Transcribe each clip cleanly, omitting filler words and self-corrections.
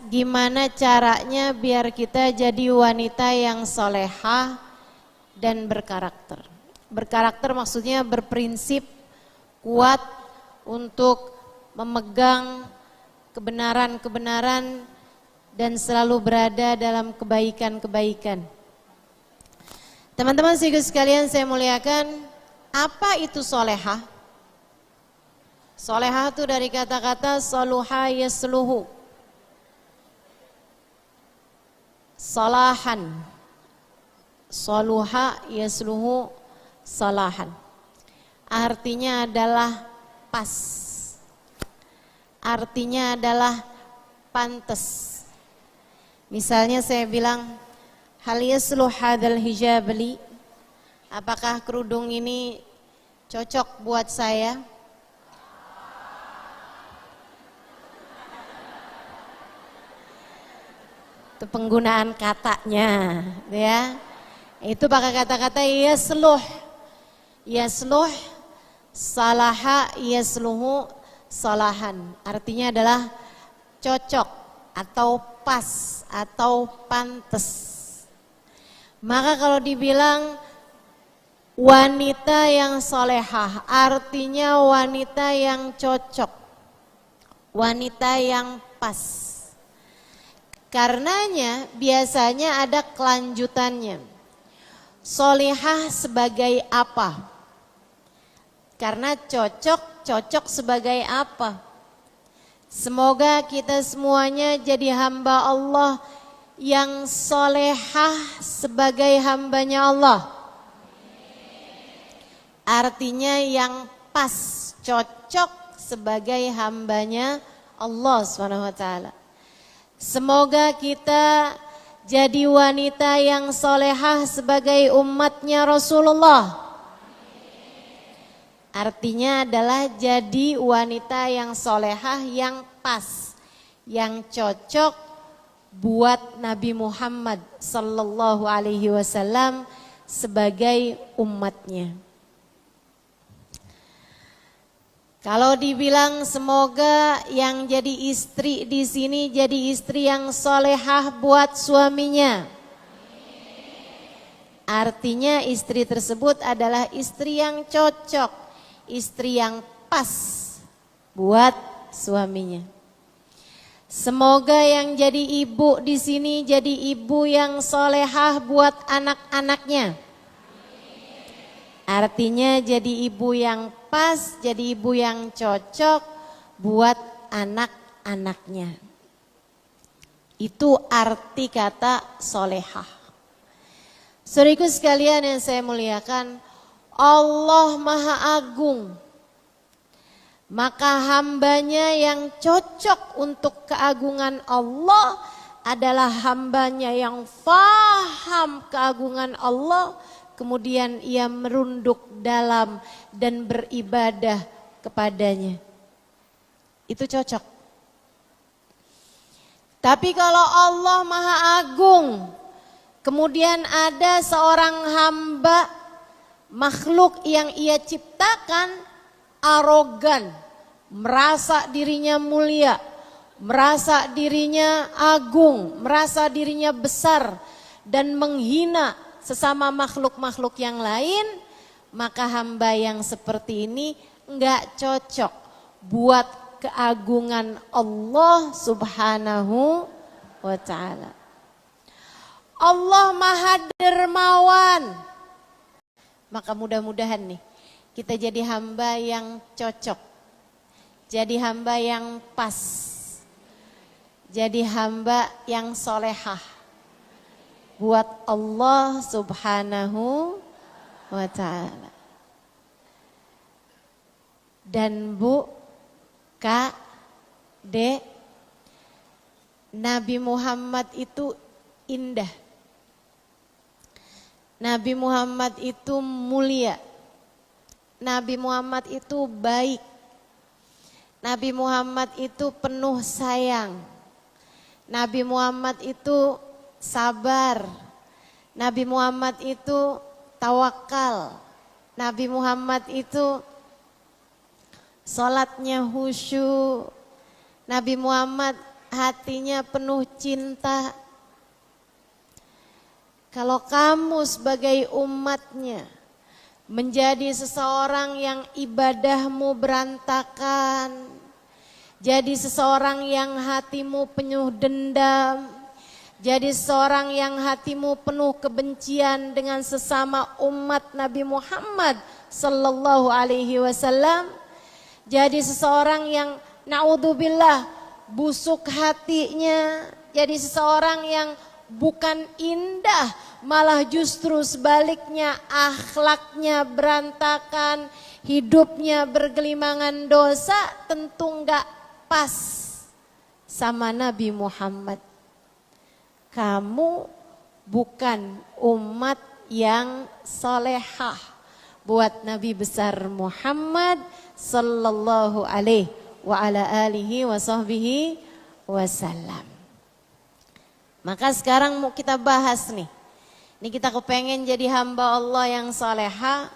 gimana caranya biar kita jadi wanita yang solehah dan berkarakter. Berkarakter maksudnya berprinsip, kuat untuk memegang kebenaran-kebenaran dan selalu berada dalam kebaikan-kebaikan. Teman-teman sekalian saya muliakan, apa itu solehah? Solehah itu dari kata-kata soluha yasluhu, salahan, soluha yasluhu salahan. Artinya adalah pas, artinya adalah pantas. Misalnya saya bilang, hal yasluh hadzal hijab li, apakah kerudung ini cocok buat saya? Itu penggunaan katanya, ya. Itu pakai kata-kata yasluh, yasluh, salaha, yasluhu, salahan. Artinya adalah cocok atau pas atau pantas. Maka kalau dibilang wanita yang solehah, artinya wanita yang cocok, wanita yang pas. Karenanya biasanya ada kelanjutannya. Solehah sebagai apa? Karena cocok, cocok sebagai apa? Semoga kita semuanya jadi hamba Allah yang solehah sebagai hambanya Allah. Artinya yang pas, cocok sebagai hambanya Allah SWT. Semoga kita jadi wanita yang solehah sebagai umatnya Rasulullah. Artinya adalah jadi wanita yang solehah, yang pas, yang cocok buat Nabi Muhammad sallallahu alaihi wasallam sebagai umatnya. Kalau dibilang semoga yang jadi istri di sini jadi istri yang solehah buat suaminya. Artinya istri tersebut adalah istri yang cocok, istri yang pas buat suaminya. Semoga yang jadi ibu di sini jadi ibu yang solehah buat anak-anaknya. Artinya jadi ibu yang pas, jadi ibu yang cocok buat anak-anaknya. Itu arti kata solehah. Saudaraku sekalian yang saya muliakan, Allah Maha Agung. Maka hambanya yang cocok untuk keagungan Allah adalah hambanya yang faham keagungan Allah, kemudian ia merunduk dalam dan beribadah kepadanya. Itu cocok. Tapi kalau Allah Maha Agung, kemudian ada seorang hamba makhluk yang ia ciptakan arogan, merasa dirinya mulia, merasa dirinya agung, merasa dirinya besar dan menghina sesama makhluk-makhluk yang lain, maka hamba yang seperti ini enggak cocok buat keagungan Allah Subhanahu wa ta'ala. Allah Maha Dermawan. Maka mudah-mudahan nih kita jadi hamba yang cocok, jadi hamba yang pas, jadi hamba yang solehah buat Allah Subhanahu wa ta'ala. Dan Bu, Kak, Dek, Nabi Muhammad itu indah. Nabi Muhammad itu mulia. Nabi Muhammad itu baik. Nabi Muhammad itu penuh sayang. Nabi Muhammad itu sabar. Nabi Muhammad itu tawakal. Nabi Muhammad itu salatnya khusyuk. Nabi Muhammad hatinya penuh cinta. Kalau kamu sebagai umatnya menjadi seseorang yang ibadahmu berantakan, jadi seseorang yang hatimu penuh dendam, jadi seseorang yang hatimu penuh kebencian dengan sesama umat Nabi Muhammad sallallahu alaihi wasallam, jadi seseorang yang naudzubillah busuk hatinya, jadi seseorang yang bukan indah, malah justru sebaliknya akhlaknya berantakan, hidupnya bergelimangan dosa, tentu enggak pas sama Nabi Muhammad. Kamu bukan umat yang solehah buat Nabi besar Muhammad sallallahu alaihi wa ala alihi wa sahbihi wasallam. Maka sekarang mau kita bahas nih. Ini kita kepengen jadi hamba Allah yang soleha,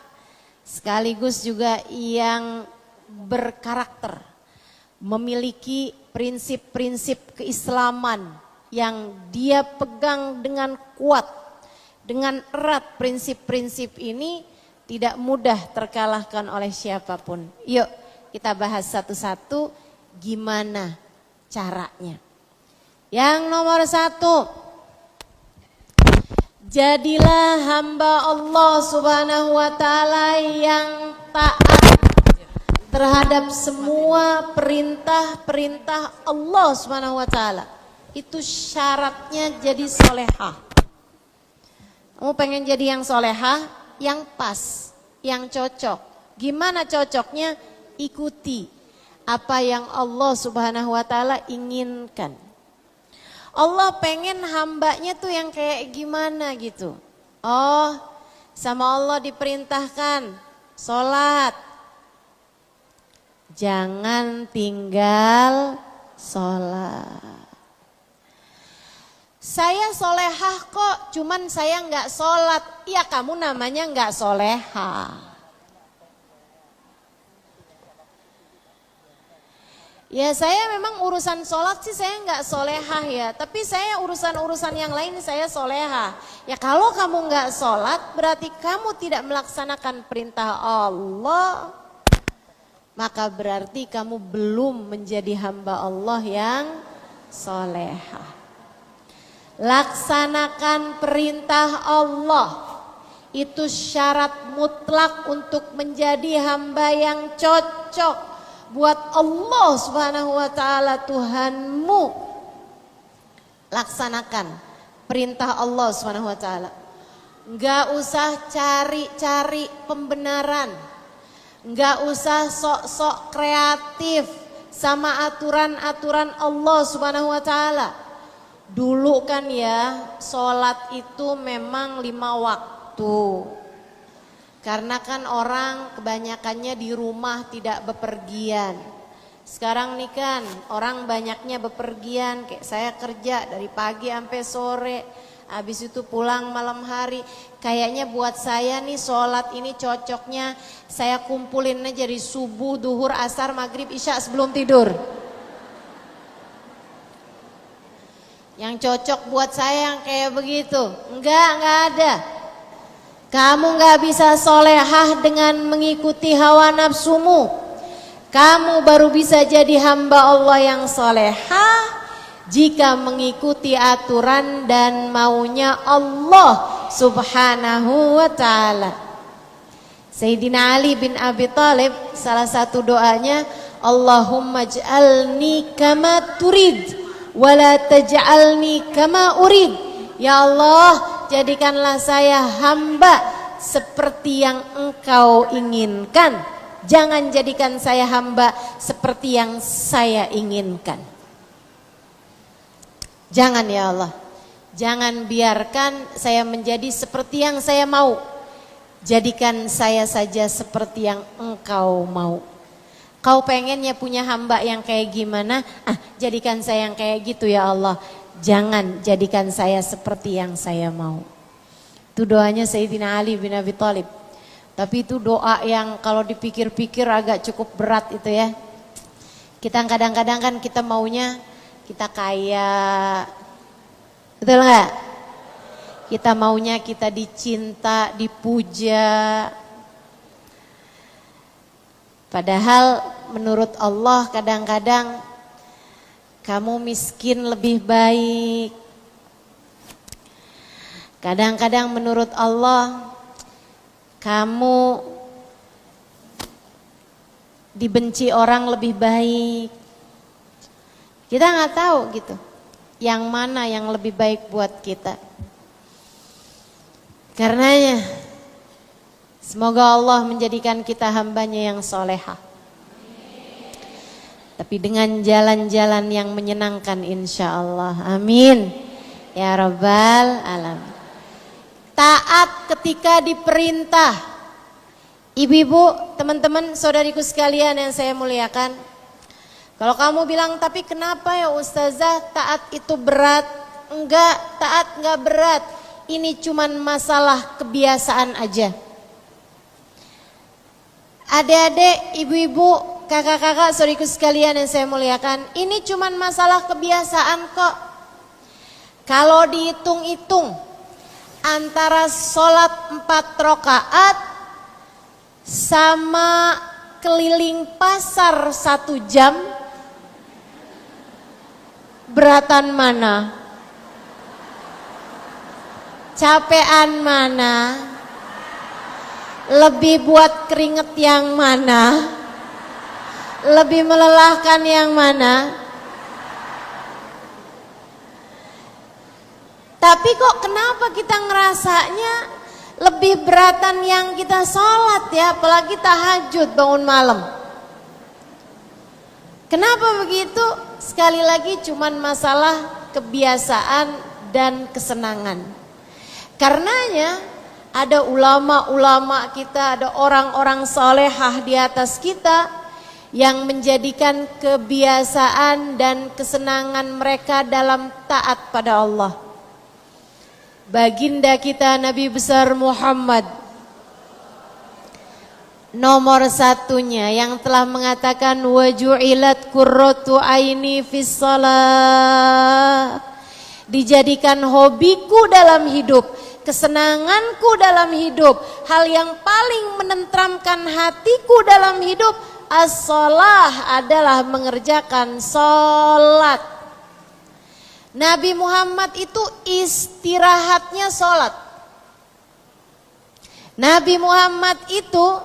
sekaligus juga yang berkarakter, memiliki prinsip-prinsip keislaman yang dia pegang dengan kuat, dengan erat. Prinsip-prinsip ini tidak mudah terkalahkan oleh siapapun. Yuk kita bahas satu-satu gimana caranya. Yang nomor 1, jadilah hamba Allah subhanahu wa ta'ala yang taat terhadap semua perintah-perintah Allah subhanahu wa ta'ala. Itu syaratnya jadi solehah. Kamu pengen jadi yang solehah, yang pas, yang cocok. Gimana cocoknya? Ikuti apa yang Allah subhanahu wa ta'ala inginkan. Allah pengen hambanya tuh yang kayak gimana gitu. Oh, sama Allah diperintahkan sholat, jangan tinggal sholat. Saya solehah kok, cuman saya nggak sholat. Ya kamu namanya nggak solehah. Ya saya memang urusan sholat sih saya nggak solehah ya, tapi saya urusan-urusan yang lain saya solehah. Ya kalau kamu nggak sholat berarti kamu tidak melaksanakan perintah Allah, maka berarti kamu belum menjadi hamba Allah yang solehah. Laksanakan perintah Allah, itu syarat mutlak untuk menjadi hamba yang cocok buat Allah subhanahu wa ta'ala Tuhanmu. Laksanakan perintah Allah subhanahu wa ta'ala. Enggak usah cari-cari pembenaran, enggak usah sok-sok kreatif sama aturan-aturan Allah subhanahu wa ta'ala. Dulu kan ya sholat itu memang 5 waktu. Karena kan orang kebanyakannya di rumah tidak bepergian. Sekarang nih kan orang banyaknya bepergian, kayak saya kerja dari pagi sampai sore, habis itu pulang malam hari. Kayaknya buat saya nih sholat ini cocoknya saya kumpulin aja dari subuh, duhur, asar, maghrib, isya sebelum tidur. Yang cocok buat saya yang kayak begitu, enggak ada. Kamu gak bisa solehah dengan mengikuti hawa nafsumu. Kamu baru bisa jadi hamba Allah yang solehah jika mengikuti aturan dan maunya Allah subhanahu wa ta'ala. Sayyidina Ali bin Abi Thalib salah satu doanya, Allahumma ij'alni kama turid wala taj'alni kama urid. Ya Allah, jadikanlah saya hamba seperti yang Engkau inginkan. Jangan jadikan saya hamba seperti yang saya inginkan. Jangan ya Allah. Jangan biarkan saya menjadi seperti yang saya mau. Jadikan saya saja seperti yang Engkau mau. Kau pengennya punya hamba yang kayak gimana? Jadikan saya yang kayak gitu ya Allah. Jangan jadikan saya seperti yang saya mau. Itu doanya Sayyidina Ali bin Abi Thalib. Tapi itu doa yang kalau dipikir-pikir agak cukup berat itu ya. Kita kadang-kadang kan kita maunya kita kaya. Betul nggak? Kita maunya kita dicinta, dipuja. Padahal menurut Allah kadang-kadang kamu miskin lebih baik. Kadang-kadang menurut Allah kamu dibenci orang lebih baik. Kita nggak tahu gitu, yang mana yang lebih baik buat kita. Karenanya semoga Allah menjadikan kita hambanya yang solehah, tapi dengan jalan-jalan yang menyenangkan insya Allah. Amin ya rabbal alamin. Taat ketika diperintah. Ibu-ibu, teman-teman, saudariku sekalian yang saya muliakan, kalau kamu bilang, tapi kenapa ya Ustazah taat itu berat? Enggak, taat enggak berat. Ini cuman masalah kebiasaan aja. Adik-adik, ibu-ibu, kakak-kakak, saudariku sekalian yang saya muliakan, ini cuman masalah kebiasaan kok. Kalau dihitung-hitung antara sholat 4 rakaat sama keliling pasar 1 jam, beratan mana? Capean mana? Lebih buat keringet yang mana? Lebih melelahkan yang mana? Tapi kok kenapa kita ngerasanya lebih beratan yang kita sholat ya, apalagi tahajud bangun malam. Kenapa begitu? Sekali lagi cuman masalah kebiasaan dan kesenangan. Karenanya ada ulama-ulama kita, ada orang-orang solehah di atas kita yang menjadikan kebiasaan dan kesenangan mereka dalam taat pada Allah. Baginda kita Nabi besar Muhammad nomor 1-nya yang telah mengatakan waju'ilat qurratu aini fis shalah, dijadikan hobiku dalam hidup, kesenanganku dalam hidup, hal yang paling menenteramkan hatiku dalam hidup as-shalah adalah mengerjakan sholat. Nabi Muhammad itu istirahatnya sholat. Nabi Muhammad itu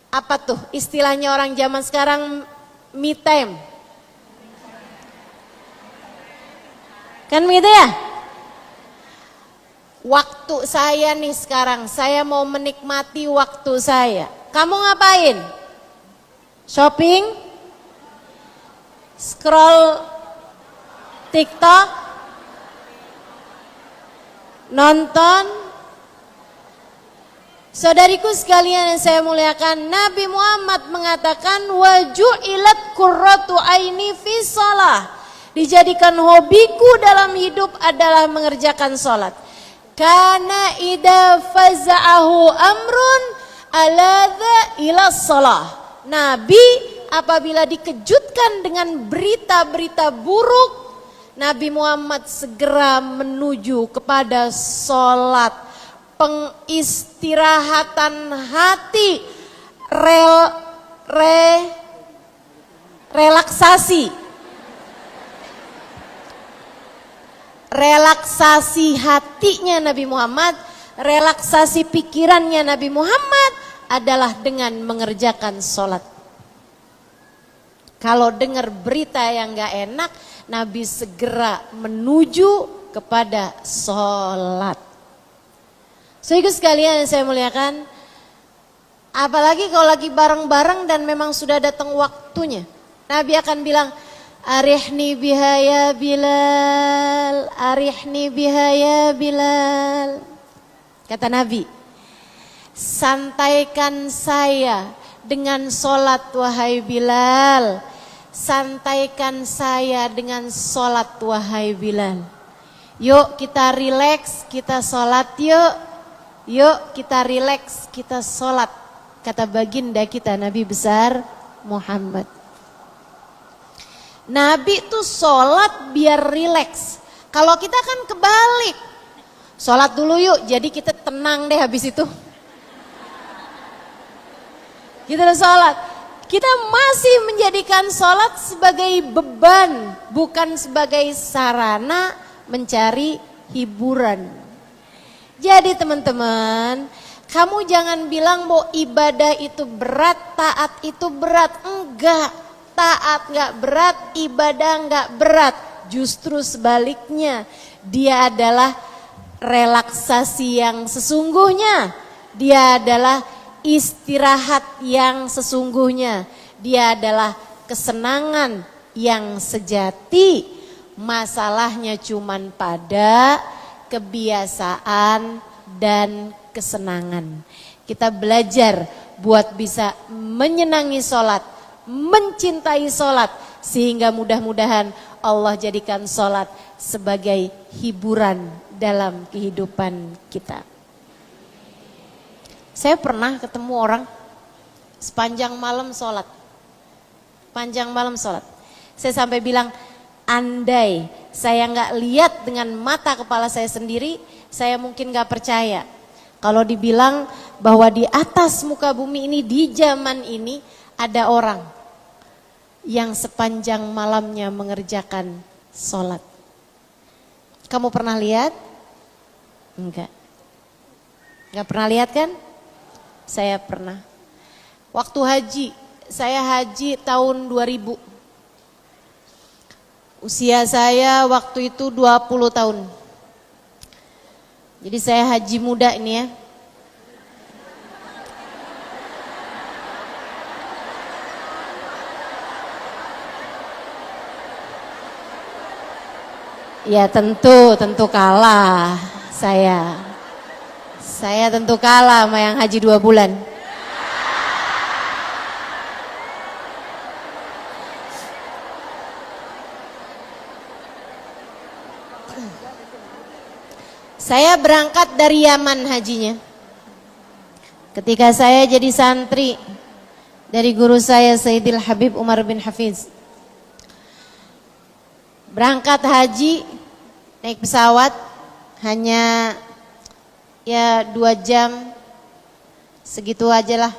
apa tuh istilahnya orang zaman sekarang, me time. Kan begitu ya? Waktu saya nih sekarang, saya mau menikmati waktu saya. Kamu ngapain? Shopping? Scroll TikTok, nonton. Saudariku sekalian yang saya muliakan, Nabi Muhammad mengatakan waju'ilat qurratu aini fi shalah, dijadikan hobiku dalam hidup adalah mengerjakan sholat. Karena idza faza'ahu amrun aladza ila shalah. Nabi apabila dikejutkan dengan berita-berita buruk, Nabi Muhammad segera menuju kepada sholat, pengistirahatan hati, relaksasi hatinya Nabi Muhammad, relaksasi pikirannya Nabi Muhammad adalah dengan mengerjakan sholat. Kalau dengar berita yang gak enak, Nabi segera menuju kepada sholat. Saudara sekalian yang saya muliakan, apalagi kalau lagi bareng-bareng dan memang sudah datang waktunya, Nabi akan bilang, arihni biha ya Bilal, arihni biha ya Bilal. Kata Nabi, santaikan saya dengan sholat wahai Bilal. Santaikan saya dengan sholat wahai Bilal. Yuk kita rileks, kita sholat yuk. Yuk kita rileks, kita sholat. Kata baginda kita Nabi besar Muhammad. Nabi tuh sholat biar rileks. Kalau kita kan kebalik. Sholat dulu yuk, jadi kita tenang deh habis itu. Kita udah sholat. Kita masih menjadikan sholat sebagai beban, bukan sebagai sarana mencari hiburan. Jadi teman-teman, kamu jangan bilang bahwa ibadah itu berat, taat itu berat. Enggak, taat enggak berat, ibadah enggak berat. Justru sebaliknya, dia adalah relaksasi yang sesungguhnya. Dia adalah istirahat yang sesungguhnya. Dia adalah kesenangan yang sejati. Masalahnya cuman pada kebiasaan dan kesenangan. Kita belajar buat bisa menyenangi sholat, mencintai sholat, sehingga mudah-mudahan Allah jadikan sholat sebagai hiburan dalam kehidupan kita. Saya pernah ketemu orang sepanjang malam sholat. Panjang malam sholat. Saya sampai bilang, andai saya nggak lihat dengan mata kepala saya sendiri, saya mungkin nggak percaya. Kalau dibilang bahwa di atas muka bumi ini, di zaman ini, ada orang yang sepanjang malamnya mengerjakan sholat. Kamu pernah lihat? Enggak. Enggak pernah lihat kan? Saya pernah. Waktu haji, saya haji tahun 2000. Usia saya waktu itu 20 tahun. Jadi saya haji muda ini ya. Ya tentu kalah saya. Saya tentu kalah sama yang haji 2 bulan. Saya berangkat dari Yaman hajinya. Ketika saya jadi santri dari guru saya Sayyidil Habib Umar bin Hafiz. Berangkat haji naik pesawat hanya ya 2 jam, segitu aja lah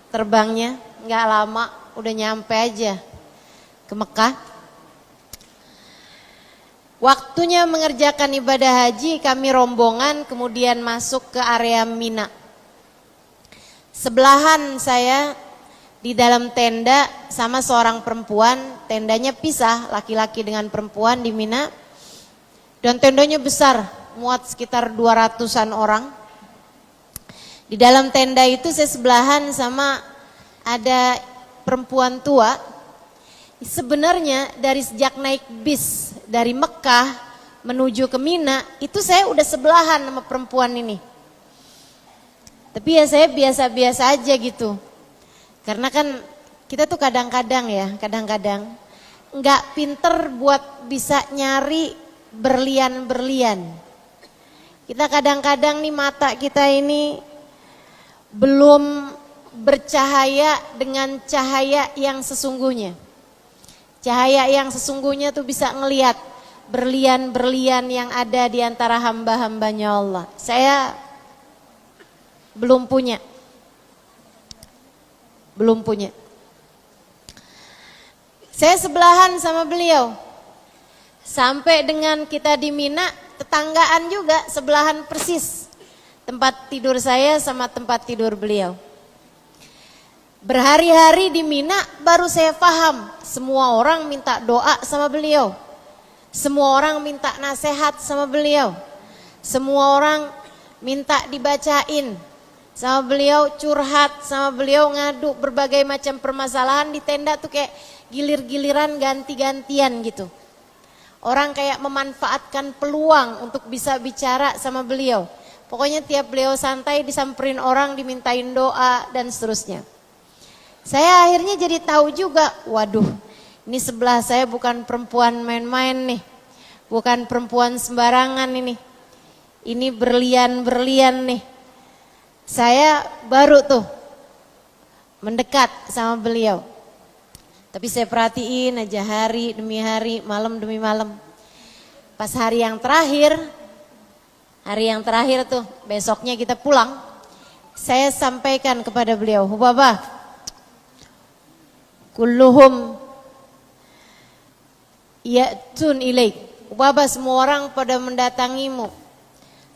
terbangnya, nggak lama udah nyampe aja ke Mekah. Waktunya mengerjakan ibadah haji, kami rombongan kemudian masuk ke area Mina. Sebelahan saya di dalam tenda sama seorang perempuan, tendanya pisah laki-laki dengan perempuan di Mina. Dan tendanya besar, muat sekitar 200-an orang. Di dalam tenda itu saya sebelahan sama ada perempuan tua. Sebenarnya dari sejak naik bis dari Mekah menuju ke Mina, itu saya udah sebelahan sama perempuan ini. Tapi ya saya biasa-biasa aja gitu. Karena kan kita tuh kadang-kadang nggak pinter buat bisa nyari berlian-berlian. Kita kadang-kadang nih mata kita ini belum bercahaya dengan cahaya yang sesungguhnya. Cahaya yang sesungguhnya tuh bisa ngelihat berlian-berlian yang ada di antara hamba-hambanya Allah. Saya belum punya. Saya sebelahan sama beliau. Sampai dengan kita di Mina, tetanggaan juga, sebelahan persis. Tempat tidur saya sama tempat tidur beliau. Berhari-hari di Mina baru saya paham, semua orang minta doa sama beliau. Semua orang minta nasihat sama beliau. Semua orang minta dibacain sama beliau, curhat sama beliau, ngadu berbagai macam permasalahan di tenda tuh kayak gilir-giliran ganti-gantian gitu. Orang kayak memanfaatkan peluang untuk bisa bicara sama beliau. Pokoknya tiap beliau santai disamperin orang, dimintain doa dan seterusnya. Saya akhirnya jadi tahu juga, waduh, ini sebelah saya bukan perempuan main-main nih. Bukan perempuan sembarangan ini. Ini berlian-berlian nih. Saya baru tuh mendekat sama beliau. Tapi saya perhatiin aja hari demi hari, malam demi malam. Pas hari yang terakhir tuh, besoknya kita pulang. Saya sampaikan kepada beliau, Hubabah, kulluhum ya'tun ilaik. Hubabah, semua orang pada mendatangimu.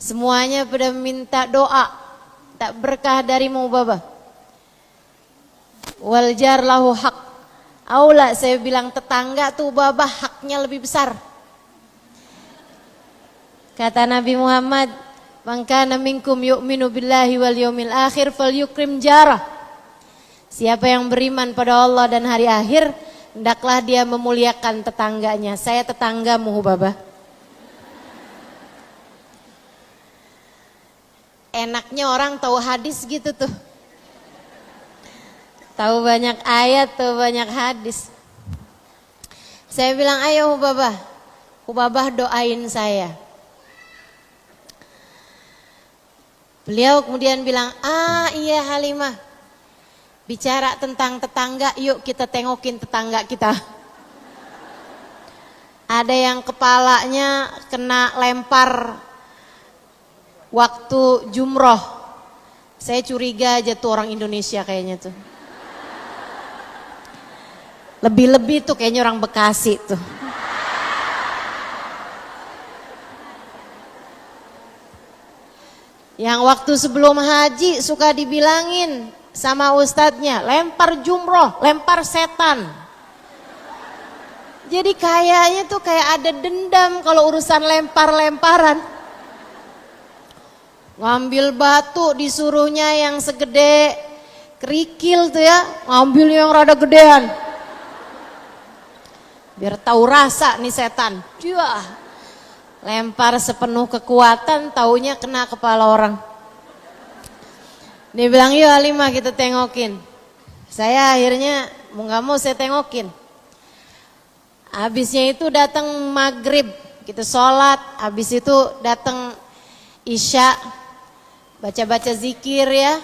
Semuanya pada minta doa, tak berkah darimu Hubabah. Wal jar lahu haq. Aula, saya bilang tetangga tuh Hubabah haknya lebih besar. Kata Nabi Muhammad, man kana minkum yu'minu billahi wal yawmil akhir falyukrim jarah. Siapa yang beriman pada Allah dan hari akhir, hendaklah dia memuliakan tetangganya. Saya tetanggamu Hubabah. Enaknya orang tahu hadis gitu tuh. Tahu banyak ayat, tahu banyak hadis. Saya bilang, ayo Hubabah. Hubabah doain saya. Beliau kemudian bilang, iya Halimah. Bicara tentang tetangga, yuk kita tengokin tetangga kita. Ada yang kepalanya kena lempar waktu jumroh. Saya curiga aja tuh orang Indonesia kayaknya tuh. Lebih-lebih tuh kayaknya orang Bekasi tuh. Yang waktu sebelum haji suka dibilangin sama ustadznya, lempar jumroh, lempar setan. Jadi kayaknya tuh kayak ada dendam kalau urusan lempar-lemparan. Ngambil batu disuruhnya yang segede kerikil tuh ya, ngambil yang rada gedean. Biar tahu rasa nih setan. Dia lempar sepenuh kekuatan, taunya kena kepala orang. Dia bilang, yuk Halimah kita tengokin. Saya akhirnya mau gak mau saya tengokin. Habisnya itu datang maghrib, kita sholat. Habis itu datang isya, baca-baca zikir ya.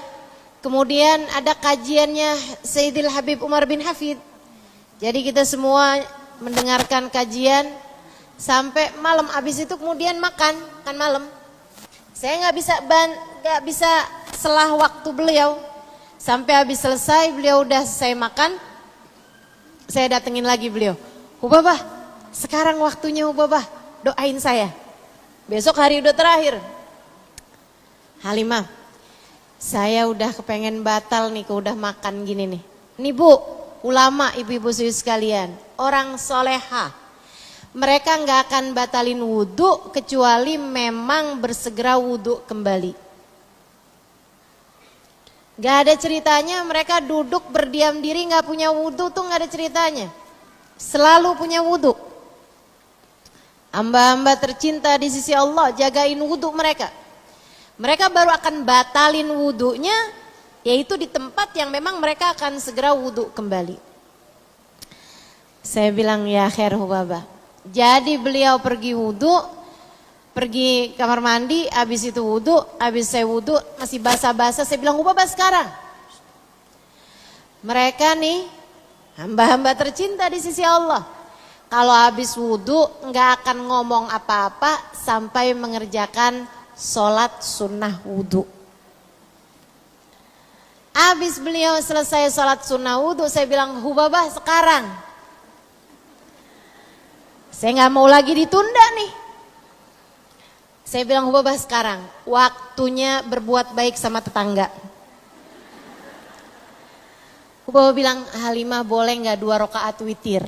Kemudian ada kajiannya Sayyidil Habib Umar bin Hafid. Jadi kita semua mendengarkan kajian sampai malam. Habis itu kemudian makan malam. Saya nggak bisa selah waktu beliau. Sampai habis selesai beliau udah selesai makan, saya datengin lagi beliau. Hubabah, sekarang waktunya Hubabah, doain saya. Besok hari udah terakhir. Halimah, saya udah kepengen batal nih, udah makan gini nih. Nih Bu, ulama ibu-ibu sekalian, orang soleha, mereka nggak akan batalin wudhu kecuali memang bersegera wudhu kembali. Gak ada ceritanya mereka duduk berdiam diri nggak punya wudhu tuh, nggak ada ceritanya. Selalu punya wudhu. Hamba-hamba tercinta di sisi Allah, jagain wudhu mereka. Mereka baru akan batalin wudhunya yaitu di tempat yang memang mereka akan segera wudhu kembali. Saya bilang ya khair Hubabah. Jadi beliau pergi wudhu, pergi kamar mandi, habis itu wudhu, habis saya wudhu masih basah-basah. Saya bilang Hubabah sekarang. Mereka nih hamba-hamba tercinta di sisi Allah. Kalau habis wudhu nggak akan ngomong apa-apa sampai mengerjakan sholat sunnah wudhu. Habis beliau selesai sholat sunnah wudhu, saya bilang Hubabah sekarang. Saya nggak mau lagi ditunda nih. Saya bilang Hubabah sekarang, waktunya berbuat baik sama tetangga. Hubabah bilang, Halimah boleh nggak 2 rakaat witir?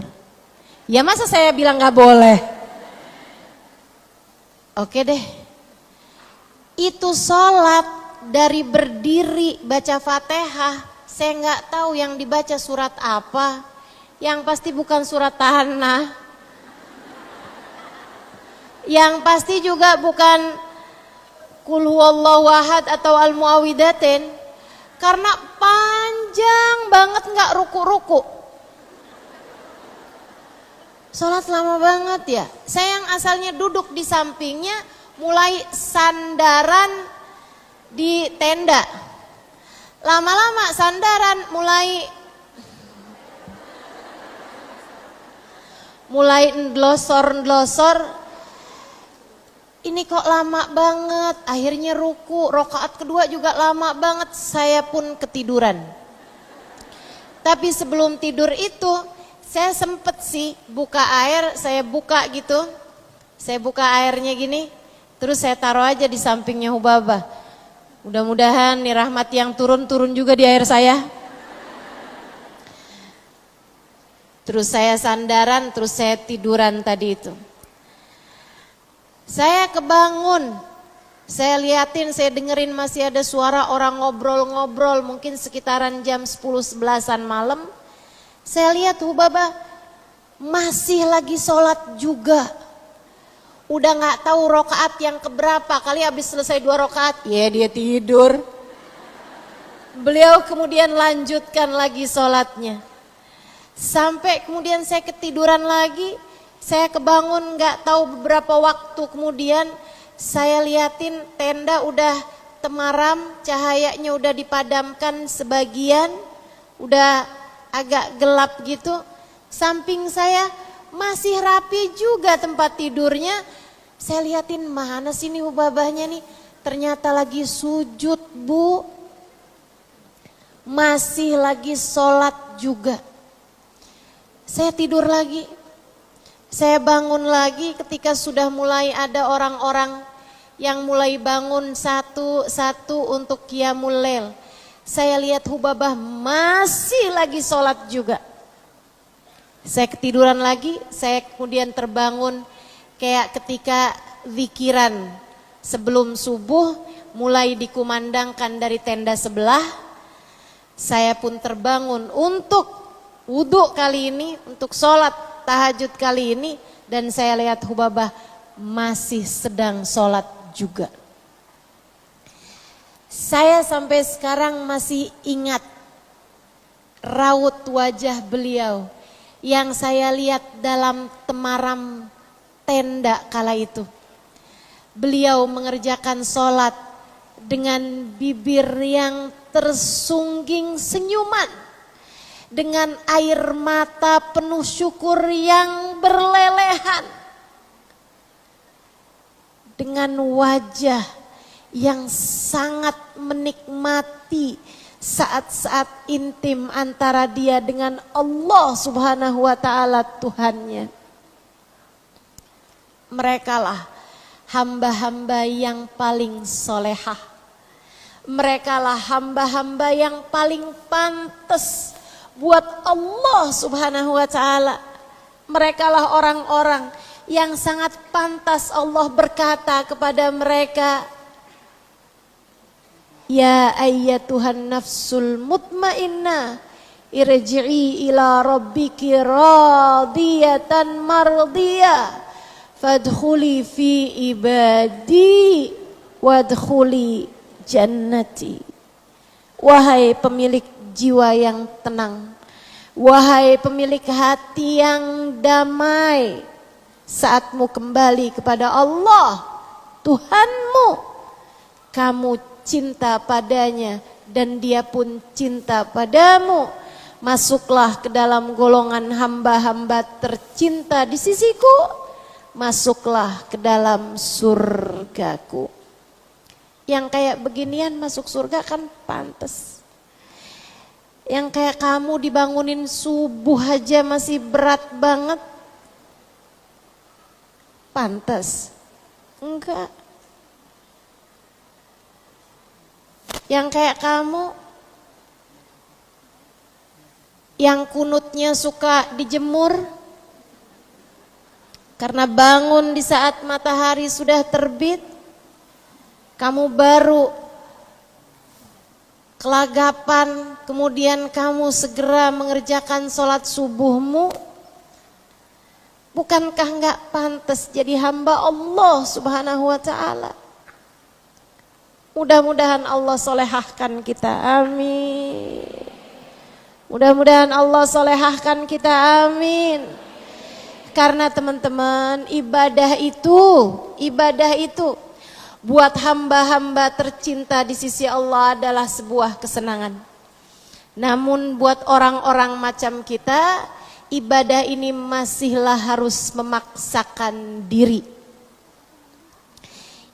Ya masa saya bilang nggak boleh? Oke deh. Itu sholat dari berdiri baca Fatihah, saya nggak tahu yang dibaca surat apa, yang pasti bukan surat Tahanah, yang pasti juga bukan Qul huwallahu ahad atau Al-Muawwidatain, karena panjang banget nggak ruku-ruku. Sholat lama banget ya. Saya yang asalnya duduk di sampingnya, mulai sandaran di tenda. Lama-lama sandaran mulai mulai ndlosor, ini kok lama banget, akhirnya ruku, rokaat kedua juga lama banget, saya pun ketiduran. Tapi sebelum tidur itu, saya sempet sih buka air, saya buka gitu, saya buka airnya gini, terus saya taruh aja di sampingnya Hubabah. Mudah-mudahan nih rahmat yang turun juga di air saya. Terus saya sandaran, terus saya tiduran tadi itu. Saya kebangun, saya liatin, saya dengerin masih ada suara orang ngobrol-ngobrol, mungkin sekitaran jam 10-11an malam. Saya lihat Hubabah masih lagi sholat juga. Udah gak tahu rokaat yang keberapa, kali habis selesai 2 rokaat, ya dia tidur. Beliau kemudian lanjutkan lagi sholatnya. Sampai kemudian saya ketiduran lagi, saya kebangun gak tahu beberapa waktu kemudian, saya liatin tenda udah temaram, cahayanya udah dipadamkan sebagian, udah agak gelap gitu. Samping saya masih rapi juga tempat tidurnya. Saya liatin mana sih nih Hubabahnya nih, ternyata lagi sujud Bu, masih lagi sholat juga. Saya tidur lagi, saya bangun lagi ketika sudah mulai ada orang-orang yang mulai bangun satu-satu untuk qiyamul lail. Saya lihat Hubabah masih lagi sholat juga. Saya ketiduran lagi, saya kemudian terbangun kayak ketika zikiran sebelum subuh mulai dikumandangkan dari tenda sebelah. Saya pun terbangun untuk wudhu kali ini, untuk sholat tahajud kali ini, dan saya lihat Hubabah masih sedang sholat juga. Saya sampai sekarang masih ingat raut wajah beliau yang saya lihat dalam temaram tenda kala itu. Beliau mengerjakan sholat dengan bibir yang tersungging senyuman, dengan air mata penuh syukur yang berlelehan, dengan wajah yang sangat menikmati saat-saat intim antara dia dengan Allah Subhanahu wa Ta'ala Tuhannya. Merekalah hamba-hamba yang paling solehah, merekalah hamba-hamba yang paling pantas buat Allah Subhanahu wa Ta'ala. Merekalah orang-orang yang sangat pantas Allah berkata kepada mereka, ya ayyatuhan nafsul mutmainnah irji'i ila rabbiki radiyatan mardiyah fadkhuli fi ibadi wadkhuli jannati. Wahai pemilik jiwa yang tenang, wahai pemilik hati yang damai, saatmu kembali kepada Allah Tuhanmu, kamu cinta padanya dan dia pun cinta padamu. Masuklah ke dalam golongan hamba-hamba tercinta di sisiku, masuklah ke dalam surgaku. Yang kayak beginian masuk surga kan pantas. Yang kayak kamu dibangunin subuh aja masih berat banget, pantas? Enggak. Yang kayak kamu yang kunutnya suka dijemur karena bangun di saat matahari sudah terbit, kamu baru kelagapan, kemudian kamu segera mengerjakan sholat subuhmu. Bukankah enggak pantas jadi hamba Allah Subhanahu wa Ta'ala? Mudah-mudahan Allah solehahkan kita, amin. Mudah-mudahan Allah solehahkan kita, amin. Karena teman-teman, ibadah itu buat hamba-hamba tercinta di sisi Allah adalah sebuah kesenangan. Namun buat orang-orang macam kita, ibadah ini masihlah harus memaksakan diri.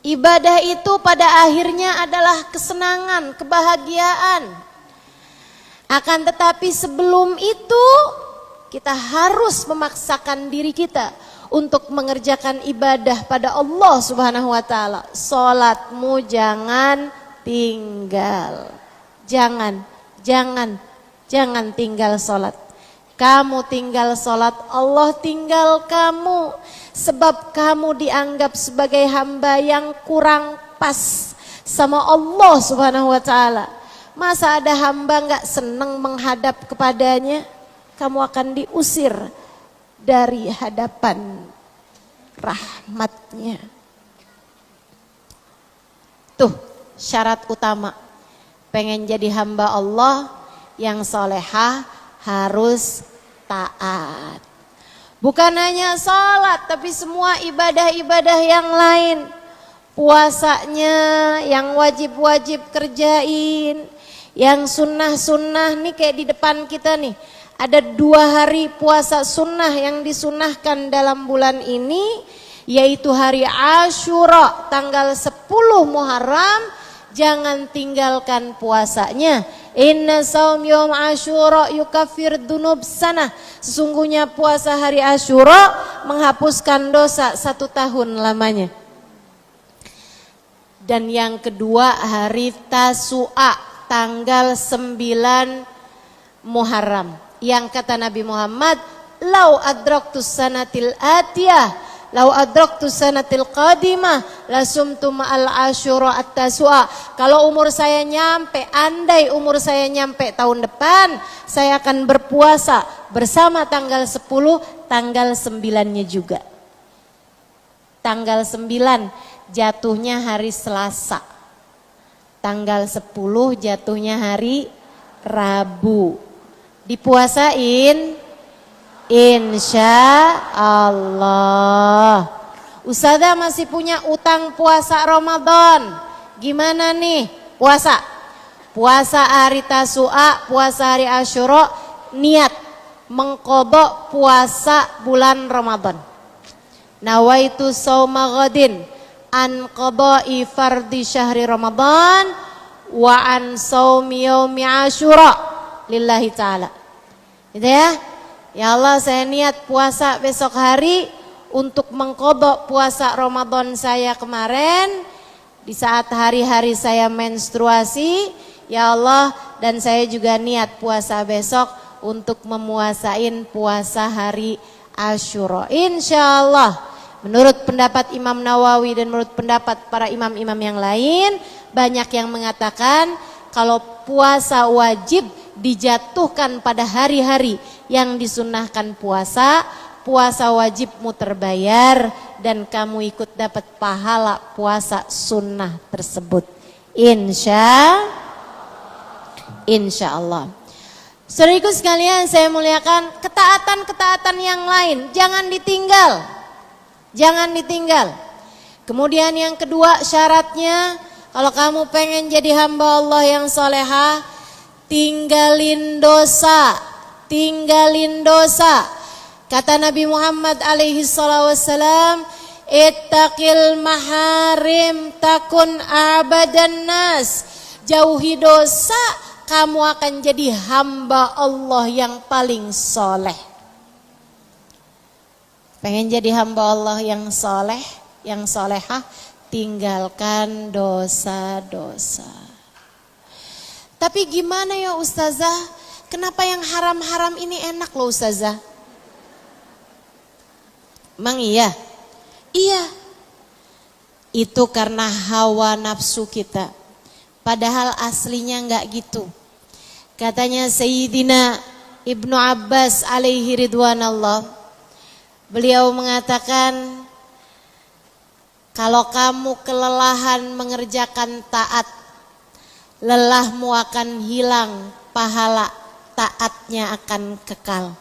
Ibadah itu pada akhirnya adalah kesenangan, kebahagiaan. Akan tetapi sebelum itu kita harus memaksakan diri kita untuk mengerjakan ibadah pada Allah Subhanahu wa taala. Salatmu jangan tinggal. Jangan tinggal salat. Kamu tinggal salat, Allah tinggal kamu. Sebab kamu dianggap sebagai hamba yang kurang pas sama Allah Subhanahu wa taala. Masa ada hamba enggak senang menghadap kepadanya? Kamu akan diusir dari hadapan rahmatnya. Tuh syarat utama. Pengen jadi hamba Allah yang solehah harus taat. Bukan hanya salat tapi semua ibadah-ibadah yang lain. Puasanya yang wajib-wajib kerjain. Yang sunnah-sunnah nih kayak di depan kita nih. Ada 2 hari puasa sunnah yang disunnahkan dalam bulan ini, yaitu hari Asyura tanggal 10 Muharram. Jangan tinggalkan puasanya. Inna saum yom Asyura yukaffir dunub sanah. Sesungguhnya puasa hari Asyura menghapuskan dosa 1 tahun lamanya. Dan yang kedua hari Tasu'a tanggal 9 Muharram. Yang kata Nabi Muhammad, lau adraktus sanatil atiyah, lau adraktus sanatil qadimah, lasumtu ma'al Asyura at-Tasu'a. Kalau umur saya nyampe, andai umur saya nyampe tahun depan, saya akan berpuasa bersama tanggal 10, tanggal 9-nya juga. Tanggal 9 jatuhnya hari Selasa. Tanggal 10 jatuhnya hari Rabu. Dipuasain insya Allah. Ustazah masih punya utang puasa Ramadan. Gimana nih puasa? Puasa hari Tasu'a, puasa hari Asyura, niat mengqadha puasa bulan Ramadan. Nawaitu shauma ghadin an qada'i fardhi syahri Ramadan wa an shaumi yaumi Asyura lillahi ta'ala. Gitu ya. Ya Allah, saya niat puasa besok hari untuk mengqadha puasa Ramadan saya kemarin di saat hari-hari saya menstruasi. Ya Allah, dan saya juga niat puasa besok untuk memuasain puasa hari Asyura. Insyaallah, menurut pendapat Imam Nawawi dan menurut pendapat para imam-imam yang lain, banyak yang mengatakan kalau puasa wajib dijatuhkan pada hari-hari yang disunnahkan puasa, puasa wajibmu terbayar dan kamu ikut dapat pahala puasa sunnah tersebut. Insya Allah. Saudaraku sekalian, saya muliakan, ketaatan-ketaatan yang lain jangan ditinggal. Jangan ditinggal. Kemudian yang kedua syaratnya, kalau kamu pengen jadi hamba Allah yang solehah, tinggalin dosa. Tinggalin dosa. Kata Nabi Muhammad alaihi salatu wassalam, ittaqil maharim takun abadan nas. Jauhi dosa, kamu akan jadi hamba Allah yang paling soleh. Pengen jadi hamba Allah yang soleh, yang solehah, tinggalkan dosa-dosa. Tapi gimana ya Ustazah? Kenapa yang haram-haram ini enak loh Ustazah? Emang iya? Iya. Itu karena hawa nafsu kita. Padahal aslinya enggak gitu. Katanya Sayyidina Ibnu Abbas alaihi ridwanallah. Beliau mengatakan, kalau kamu kelelahan mengerjakan taat, lelahmu akan hilang, pahala taatnya akan kekal.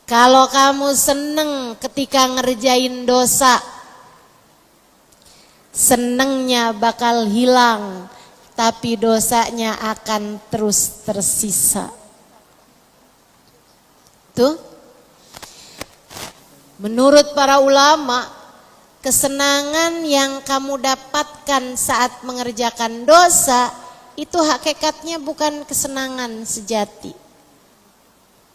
Kalau kamu seneng ketika ngerjain dosa, senengnya bakal hilang, tapi dosanya akan terus tersisa. itu? Menurut para ulama, kesenangan yang kamu dapatkan saat mengerjakan dosa itu hakikatnya bukan kesenangan sejati.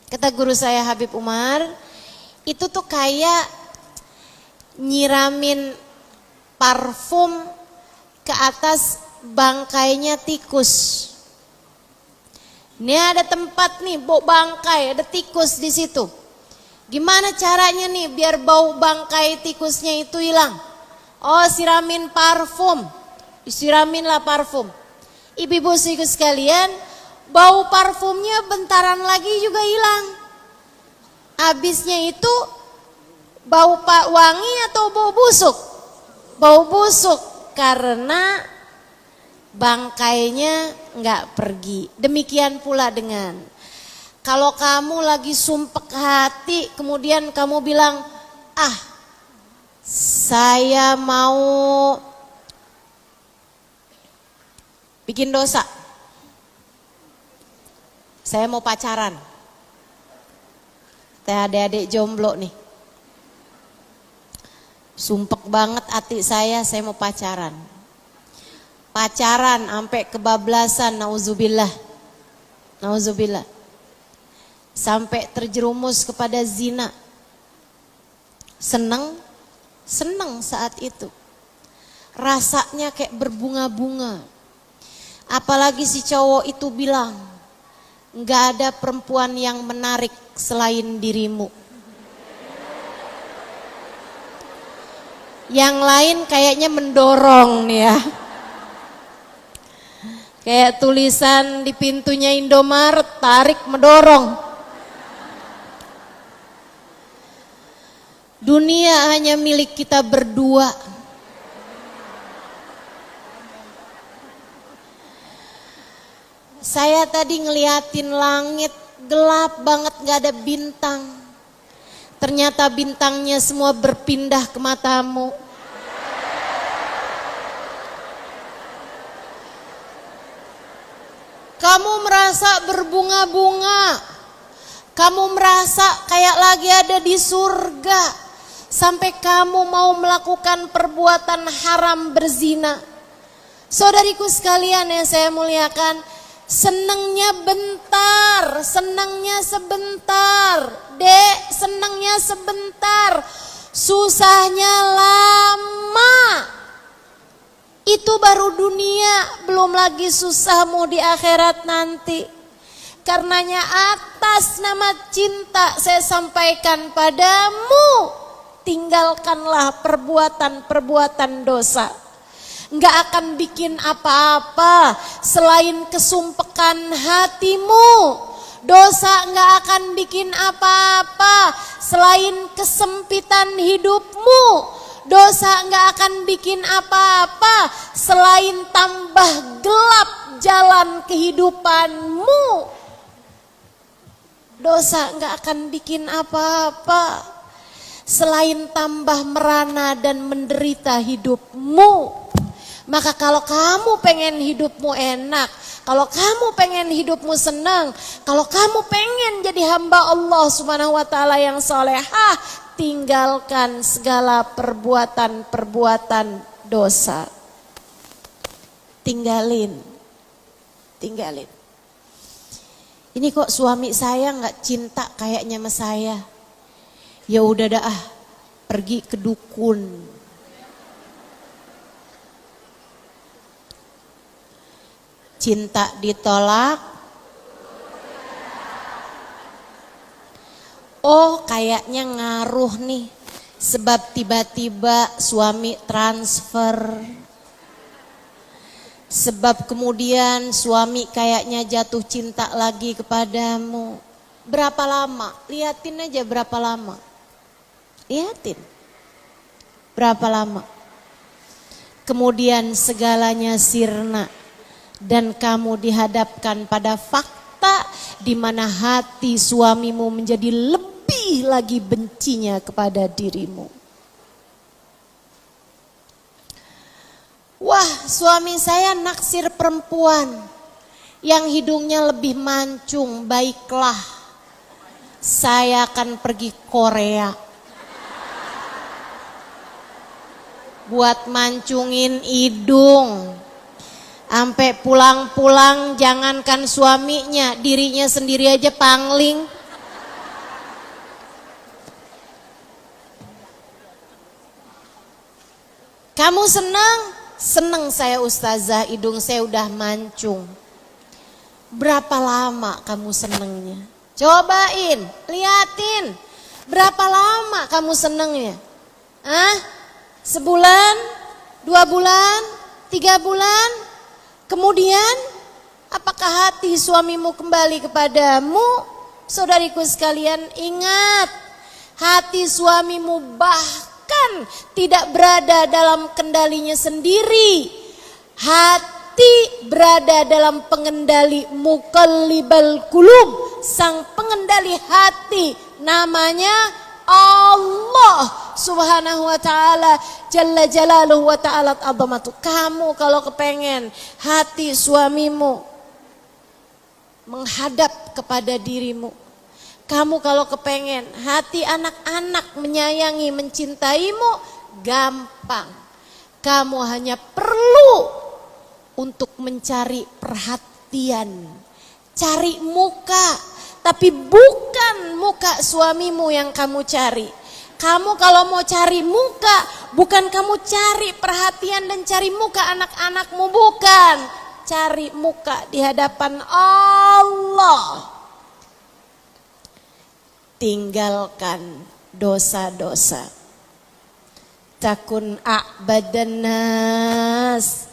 Kata guru saya Habib Umar, itu tuh kayak nyiramin parfum ke atas bangkainya tikus. Ini ada tempat nih bau bangkai, ada tikus di situ. Gimana caranya nih biar bau bangkai tikusnya itu hilang? Oh, siramin parfum. Siraminlah parfum. Ibu-ibu sekalian, bau parfumnya bentaran lagi juga hilang. Habisnya itu bau wangi atau bau busuk? Bau busuk karena bangkainya nggak pergi. Demikian pula dengan kalau kamu lagi sumpek hati, kemudian kamu bilang, saya mau bikin dosa. Saya mau pacaran. Teh adik-adik jomblo nih. Sumpek banget hati saya mau pacaran. Pacaran sampai kebablasan, nauzubillah. Nauzubillah. Sampai terjerumus kepada zina. Senang saat itu. Rasanya kayak berbunga-bunga. Apalagi si cowok itu bilang, nggak ada perempuan yang menarik selain dirimu. Yang lain kayaknya mendorong nih ya. Kayak tulisan di pintunya Indomaret, tarik mendorong. Dunia hanya milik kita berdua. Saya tadi ngeliatin langit, gelap banget, gak ada bintang. Ternyata bintangnya semua berpindah ke matamu. Kamu merasa berbunga-bunga. Kamu merasa kayak lagi ada di surga. Sampai kamu mau melakukan perbuatan haram berzina. Saudariku sekalian yang saya muliakan, senangnya bentar, senangnya sebentar. Dek, senangnya sebentar, susahnya lama. Itu baru dunia, belum lagi susahmu di akhirat nanti. Karenanya atas nama cinta saya sampaikan padamu, tinggalkanlah perbuatan-perbuatan dosa. Nggak akan bikin apa-apa selain kesumpekan hatimu. Dosa nggak akan bikin apa-apa selain kesempitan hidupmu. Dosa nggak akan bikin apa-apa selain tambah gelap jalan kehidupanmu. Dosa nggak akan bikin apa-apa selain tambah merana dan menderita hidupmu. Maka kalau kamu pengen hidupmu enak, kalau kamu pengen hidupmu senang, kalau kamu pengen jadi hamba Allah Subhanahu wa taala yang solehah, tinggalkan segala perbuatan-perbuatan dosa. Tinggalin. Ini kok suami saya nggak cinta kayaknya sama saya. Ya udah dah, pergi ke dukun. Cinta ditolak. Oh, kayaknya ngaruh nih. Sebab tiba-tiba suami transfer. Sebab kemudian suami kayaknya jatuh cinta lagi kepadamu. Berapa lama? Liatin aja berapa lama. Liatin. Berapa lama. Kemudian segalanya sirna. Dan kamu dihadapkan pada fakta di mana hati suamimu menjadi lebih lagi bencinya kepada dirimu. Wah, suami saya naksir perempuan yang hidungnya lebih mancung, baiklah. saya akan pergi Korea buat mancungin hidung. Sampai pulang-pulang jangankan suaminya, dirinya sendiri aja pangling. Kamu senang? Senang saya ustazah, hidung saya udah mancung. Berapa lama kamu senengnya? Cobain, liatin. Berapa lama kamu senengnya? Sebulan? 2 bulan? 3 bulan? Kemudian, apakah hati suamimu kembali kepadamu? Saudariku sekalian, ingat, hati suamimu bahkan tidak berada dalam kendalinya sendiri. Hati berada dalam pengendali muqallibal qulub, sang pengendali hati, namanya Allah subhanahu wa ta'ala jalla jalaluhu wa ta'ala azamatu. Kamu kalau kepengen hati suamimu menghadap kepada dirimu, kamu kalau kepengen hati anak-anak menyayangi mencintaimu, gampang. Kamu hanya perlu untuk mencari perhatian, cari muka, tapi bukan muka suamimu yang kamu cari. Kamu kalau mau cari muka, bukan kamu cari perhatian dan cari muka anak-anakmu, bukan. Cari muka di hadapan Allah. Tinggalkan dosa-dosa. Takun a'badan nas.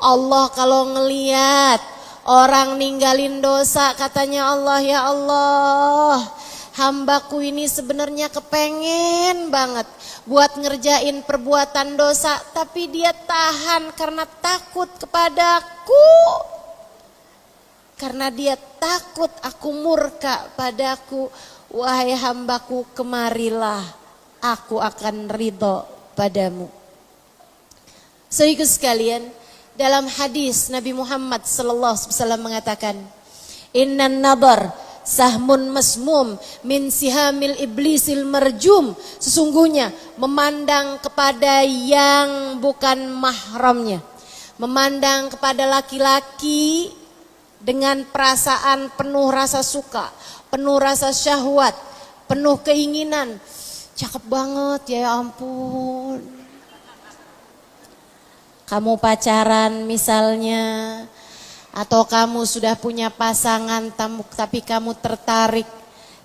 Allah kalau ngeliat orang ninggalin dosa, katanya Allah, ya Allah, hambaku ini sebenarnya kepengen banget buat ngerjain perbuatan dosa, tapi dia tahan karena takut kepadaku. Karena dia takut aku murka padaku. Wahai hambaku, kemarilah, aku akan ridho padamu. Saudaraku sekalian, dalam hadis Nabi Muhammad SAW mengatakan, Innan nadar sahmun masmum min sihamil iblisil marjum. Sesungguhnya memandang kepada yang bukan mahramnya, memandang kepada laki-laki dengan perasaan penuh rasa suka, penuh rasa syahwat, penuh keinginan. Cakep banget, ya ampun. Kamu pacaran misalnya, atau kamu sudah punya pasangan tapi kamu tertarik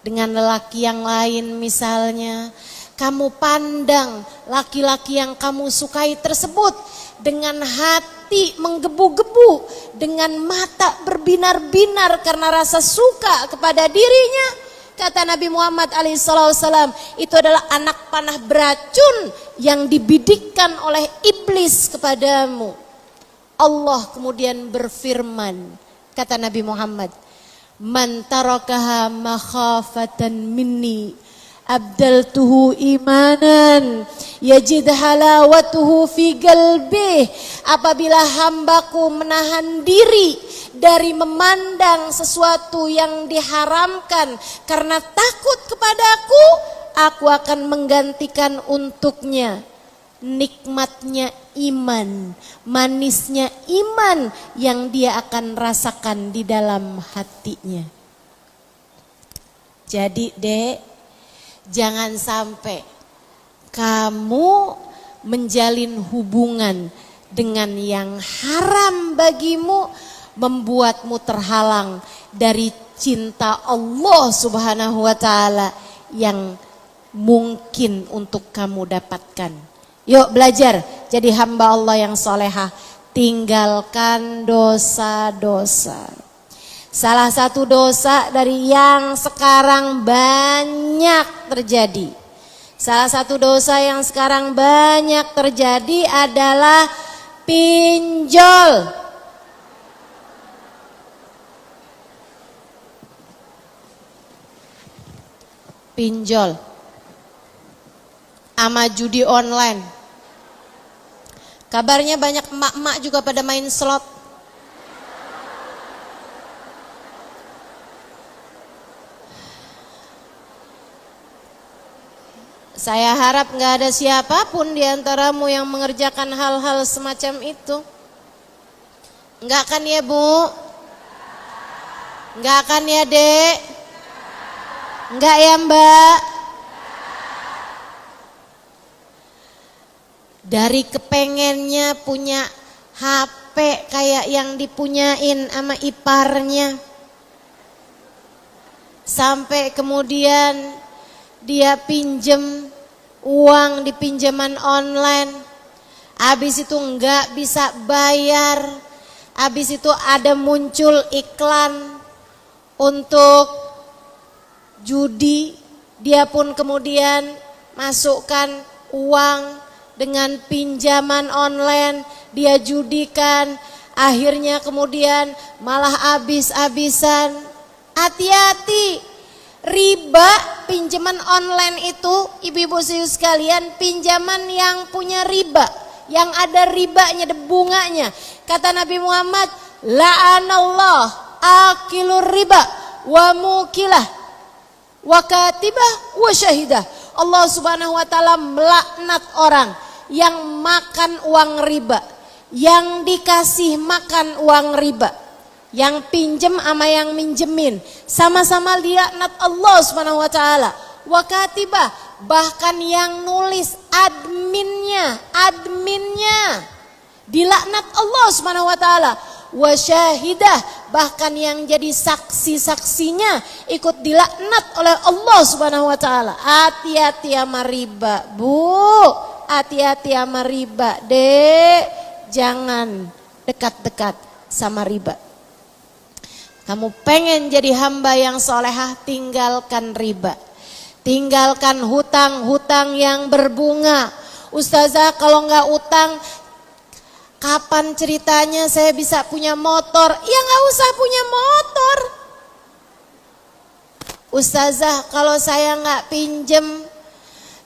dengan lelaki yang lain misalnya. Kamu pandang laki-laki yang kamu sukai tersebut dengan hati menggebu-gebu, dengan mata berbinar-binar karena rasa suka kepada dirinya. Kata Nabi Muhammad SAW, itu adalah anak panah beracun yang dibidikkan oleh iblis kepadamu. Allah kemudian berfirman, kata Nabi Muhammad, Man tarakaha makhafatan minni abdaltuhu imanan yajid halawatuhu fi qalbih. Apabila hambaku menahan diri dari memandang sesuatu yang diharamkan karena takut kepadaku, aku akan menggantikan untuknya nikmatnya iman, manisnya iman yang dia akan rasakan di dalam hatinya. Jadi dek, jangan sampai kamu menjalin hubungan dengan yang haram bagimu, membuatmu terhalang dari cinta Allah Subhanahu wa ta'ala yang mungkin untuk kamu dapatkan. Yuk belajar jadi hamba Allah yang solehah. Tinggalkan dosa-dosa. Salah satu dosa dari yang sekarang banyak terjadi, salah satu dosa yang sekarang banyak terjadi adalah pinjol. Pinjol sama judi online. Kabarnya banyak emak-emak juga pada main slot. Saya harap nggak ada siapapun di antaramu yang mengerjakan hal-hal semacam itu. Enggak kan ya Bu? Enggak kan ya Dek? Enggak ya Mbak? Dari kepengennya punya HP kayak yang dipunyain sama iparnya, sampai kemudian dia pinjem uang di pinjaman online, habis itu enggak bisa bayar, habis itu ada muncul iklan untuk judi, dia pun kemudian masukkan uang dengan pinjaman online, dia judikan, akhirnya kemudian malah habis-habisan. Hati-hati, riba pinjaman online itu, ibu-ibu sekalian, pinjaman yang punya riba, yang ada ribanya, ada bunganya. Kata Nabi Muhammad, la'anallah akilur riba wa mukilah wa katibah wa syahidah. Allah Subhanahu wa taala melaknat orang yang makan uang riba, yang dikasih makan uang riba, yang pinjem sama yang minjemin, sama-sama dilaknat Allah Subhanahu wa taala. Wa katibah, bahkan yang nulis adminnya dilaknat Allah Subhanahu wa taala. Wa syahidah, bahkan yang jadi saksi-saksinya ikut dilaknat oleh Allah Subhanahu wa taala. Hati-hati sama riba, Bu. Hati-hati sama riba, Dek. Jangan dekat-dekat sama riba. Kamu pengen jadi hamba yang solehah, tinggalkan riba. Tinggalkan hutang-hutang yang berbunga. Ustazah, kalau nggak utang, kapan ceritanya saya bisa punya motor? Ya nggak usah punya motor. Ustazah, kalau saya nggak pinjem,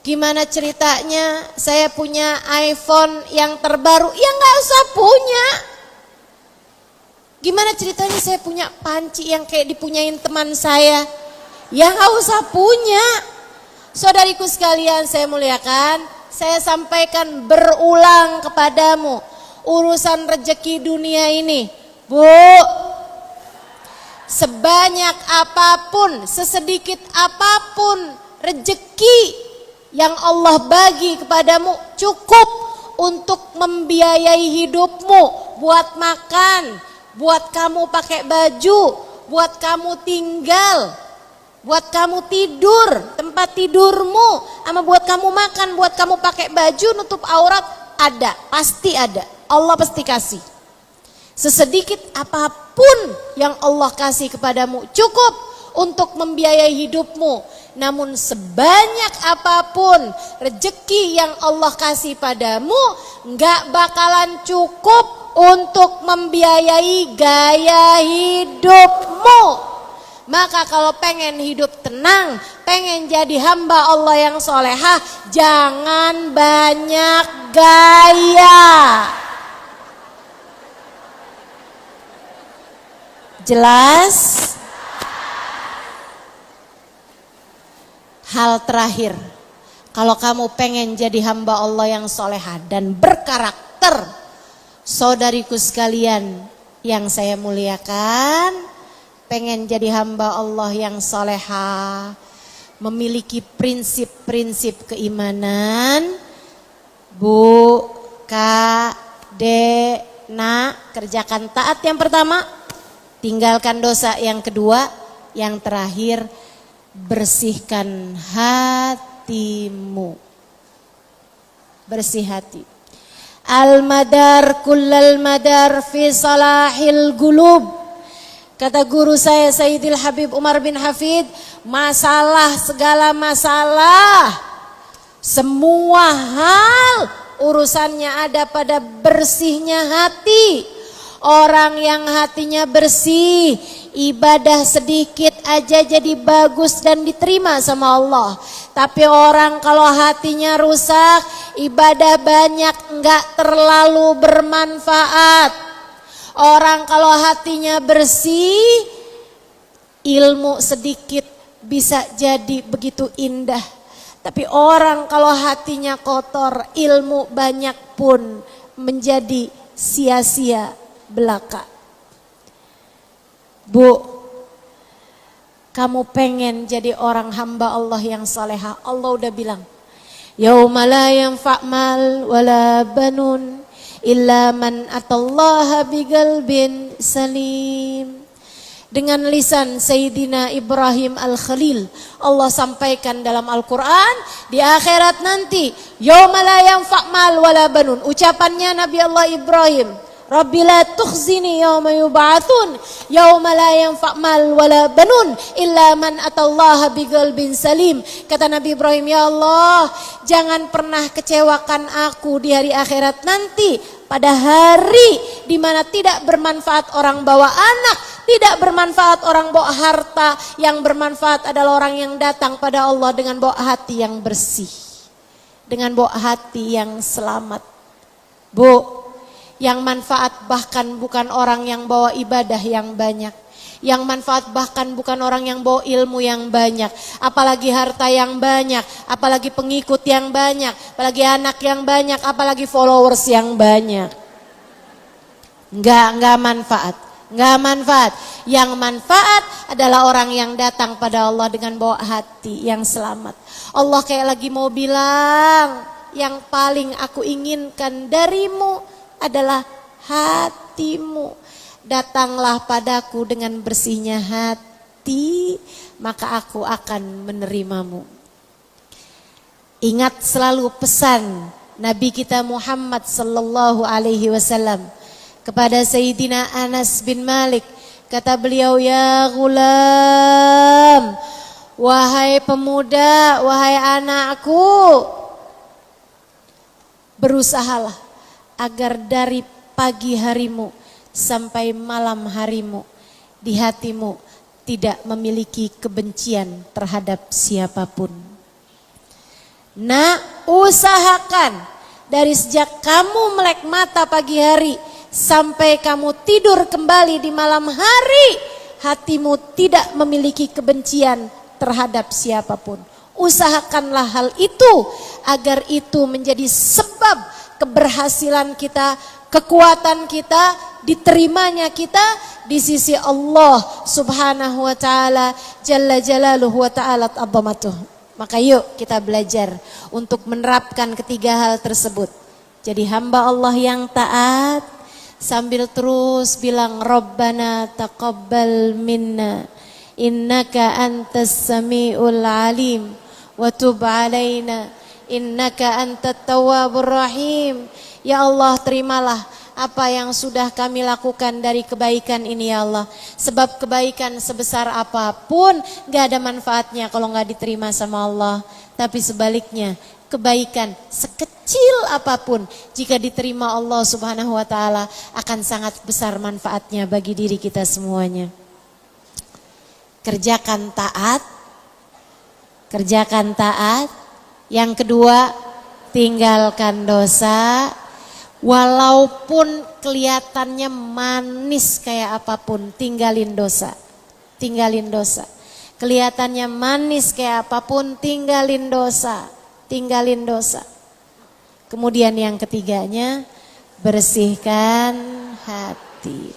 gimana ceritanya saya punya iPhone yang terbaru? Ya nggak usah punya. Gimana ceritanya saya punya panci yang kayak dipunyain teman saya? Ya nggak usah punya. Saudariku sekalian saya muliakan, saya sampaikan berulang kepadamu, urusan rezeki dunia ini, Bu, sebanyak apapun, sesedikit apapun rezeki yang Allah bagi kepadamu cukup untuk membiayai hidupmu, buat makan, buat kamu pakai baju, buat kamu tinggal, buat kamu tidur, tempat tidurmu, sama buat kamu makan, buat kamu pakai baju nutup aurat, ada, pasti ada. Allah pasti kasih. Sesedikit apapun yang Allah kasih kepadamu cukup untuk membiayai hidupmu. Namun sebanyak apapun rezeki yang Allah kasih padamu, nggak bakalan cukup untuk membiayai gaya hidupmu. Maka kalau pengen hidup tenang, pengen jadi hamba Allah yang solehah, jangan banyak gaya. Jelas? Hal terakhir, kalau kamu pengen jadi hamba Allah yang solehah dan berkarakter, saudariku sekalian yang saya muliakan, pengen jadi hamba Allah yang solehah, memiliki prinsip-prinsip keimanan, Bu, Kak, Dek, Nak, kerjakan taat yang pertama, tinggalkan dosa yang kedua, yang terakhir, bersihkan hatimu. Bersih hati. Al-madar kullal madar fi salahil gulub. Kata guru saya Sayyidil Habib Umar bin Hafid, masalah, segala masalah, semua hal urusannya ada pada bersihnya hati. Orang yang hatinya bersih, ibadah sedikit aja jadi bagus dan diterima sama Allah. Tapi orang kalau hatinya rusak, ibadah banyak enggak terlalu bermanfaat. Orang kalau hatinya bersih, ilmu sedikit bisa jadi begitu indah. Tapi orang kalau hatinya kotor, ilmu banyak pun menjadi sia-sia belaka. Bu, kamu pengen jadi orang hamba Allah yang salehah. Allah udah bilang, yauma la yanfa' mal wala banun illa man atallaha biqalbin salim. Dengan lisan Sayyidina Ibrahim Al-Khalil, Allah sampaikan dalam Al-Quran, di akhirat nanti, yauma la yanfa' mal wala banun. Ucapannya Nabi Allah Ibrahim, Rabbi la tukhzini yauma yub'atsun yauma la yanfa' mal wala banun illa man atallaha biqalbin salim. Kata Nabi Ibrahim, ya Allah, jangan pernah kecewakan aku di hari akhirat nanti, pada hari di mana tidak bermanfaat orang bawa anak, tidak bermanfaat orang bawa harta, yang bermanfaat adalah orang yang datang pada Allah dengan bawa hati yang bersih, dengan bawa hati yang selamat. Bu, yang manfaat bahkan bukan orang yang bawa ibadah yang banyak, yang manfaat bahkan bukan orang yang bawa ilmu yang banyak, apalagi harta yang banyak, apalagi pengikut yang banyak, apalagi anak yang banyak, apalagi followers yang banyak. Enggak manfaat. Enggak manfaat. Yang manfaat adalah orang yang datang pada Allah dengan bawa hati yang selamat. Allah kayak lagi mau bilang, yang paling aku inginkan darimu adalah hatimu. Datanglah padaku dengan bersihnya hati, maka aku akan menerimamu. Ingat selalu pesan Nabi kita Muhammad sallallahu alaihi wasallam kepada Sayyidina Anas bin Malik. Kata beliau, ya gulam, wahai pemuda, wahai anakku, berusahalah agar dari pagi harimu sampai malam harimu di hatimu tidak memiliki kebencian terhadap siapapun. Nah, usahakan dari sejak kamu melek mata pagi hari sampai kamu tidur kembali di malam hari, hatimu tidak memiliki kebencian terhadap siapapun. Usahakanlah hal itu agar itu menjadi sebab keberhasilan kita, kekuatan kita, diterimanya kita di sisi Allah Subhanahu wa taala jalla jalaluhu wa ta'ala azamatuh. Maka yuk kita belajar untuk menerapkan ketiga hal tersebut. Jadi hamba Allah yang taat sambil terus bilang Rabbana taqabbal minna innaka antas samiul alim wa tub alaina innaka antat tawwabur rahim. Ya Allah, terimalah apa yang sudah kami lakukan dari kebaikan ini ya Allah. Sebab kebaikan sebesar apapun gak ada manfaatnya kalau gak diterima sama Allah. Tapi sebaliknya, kebaikan sekecil apapun jika diterima Allah Subhanahu wa taala akan sangat besar manfaatnya bagi diri kita semuanya. Kerjakan taat. Kerjakan taat. Yang kedua, tinggalkan dosa. Walaupun kelihatannya manis kayak apapun, tinggalin dosa. Tinggalin dosa. Kelihatannya manis kayak apapun, tinggalin dosa. Tinggalin dosa. Kemudian yang ketiganya, bersihkan hati.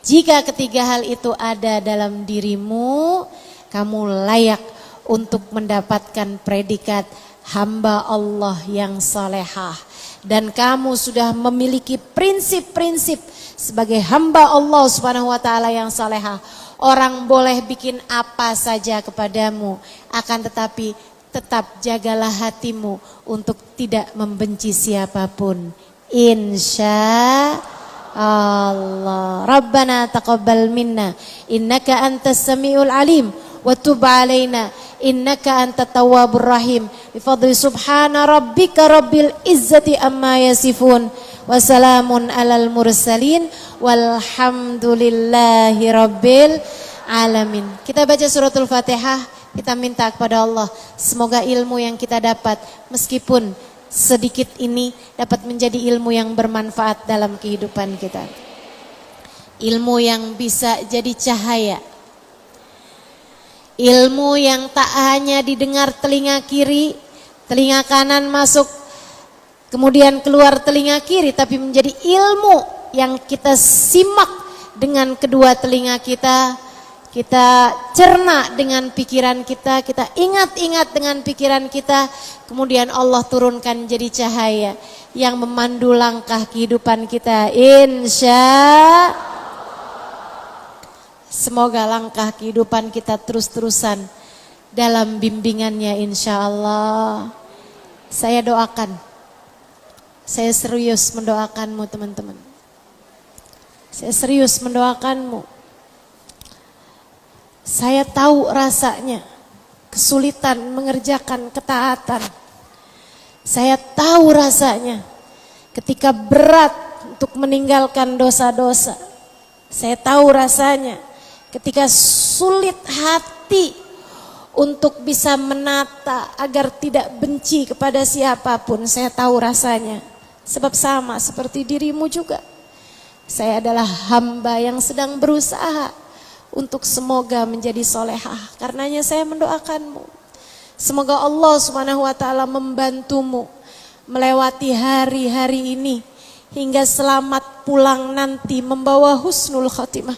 Jika ketiga hal itu ada dalam dirimu, kamu layak untuk mendapatkan predikat hamba Allah yang salehah. Dan kamu sudah memiliki prinsip-prinsip sebagai hamba Allah Subhanahu wa taala yang salehah. Orang boleh bikin apa saja kepadamu, akan tetapi tetap jagalah hatimu untuk tidak membenci siapapun. Insya Allah. Rabbana taqabbal minna innaka antas samiul alim wa tub alaina innaka antat tawwabur rahim. Bifadli subhana rabbika rabbil izzati amma yasifun wa salamun alal mursalin walhamdulillahi rabbil alamin. Kita baca suratul Fatihah, kita minta kepada Allah semoga ilmu yang kita dapat meskipun sedikit ini dapat menjadi ilmu yang bermanfaat dalam kehidupan kita. Ilmu yang bisa jadi cahaya. Ilmu yang tak hanya didengar telinga kiri, Telinga kanan masuk, kemudian keluar telinga kiri, tapi menjadi ilmu yang kita simak dengan kedua telinga kita. Kita cerna dengan pikiran kita ingat-ingat dengan pikiran kita, kemudian Allah turunkan jadi cahaya yang memandu langkah kehidupan kita. Semoga langkah kehidupan kita terus-terusan dalam bimbingannya insya Allah. Saya doakan, saya serius mendoakanmu teman-teman. Saya serius mendoakanmu. Saya tahu rasanya kesulitan mengerjakan ketaatan. Saya tahu rasanya ketika berat untuk meninggalkan dosa-dosa. Saya tahu rasanya ketika sulit hati untuk bisa menata agar tidak benci kepada siapapun. Saya tahu rasanya. Sebab sama seperti dirimu juga. Saya adalah hamba yang sedang berusaha untuk semoga menjadi solehah. Karenanya saya mendoakanmu. Semoga Allah SWT membantumu melewati hari-hari ini hingga selamat pulang nanti membawa husnul khotimah.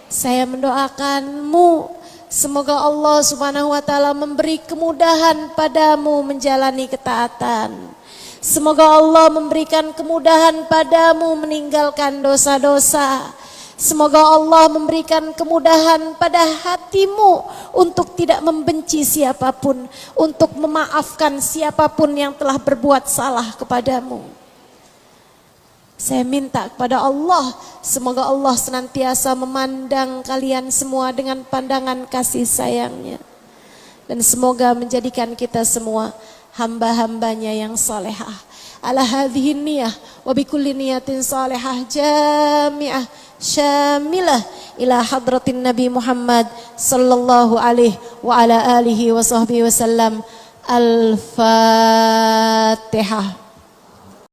Saya mendoakanmu semoga Allah SWT memberi kemudahan padamu menjalani ketaatan. Semoga Allah memberikan kemudahan padamu meninggalkan dosa-dosa. Semoga Allah memberikan kemudahan pada hatimu untuk tidak membenci siapapun, untuk memaafkan siapapun yang telah berbuat salah kepadamu. Saya minta kepada Allah, semoga Allah senantiasa memandang kalian semua dengan pandangan kasih sayangnya. Dan semoga menjadikan kita semua hamba-hambanya yang salehah. Ala hadhihi niyah wa bikulli niyatin salihah jami'ah syamilah ila hadratin Nabi Muhammad sallallahu alaihi wa ala alihi wa sahbihi wasallam. Al-Fatihah.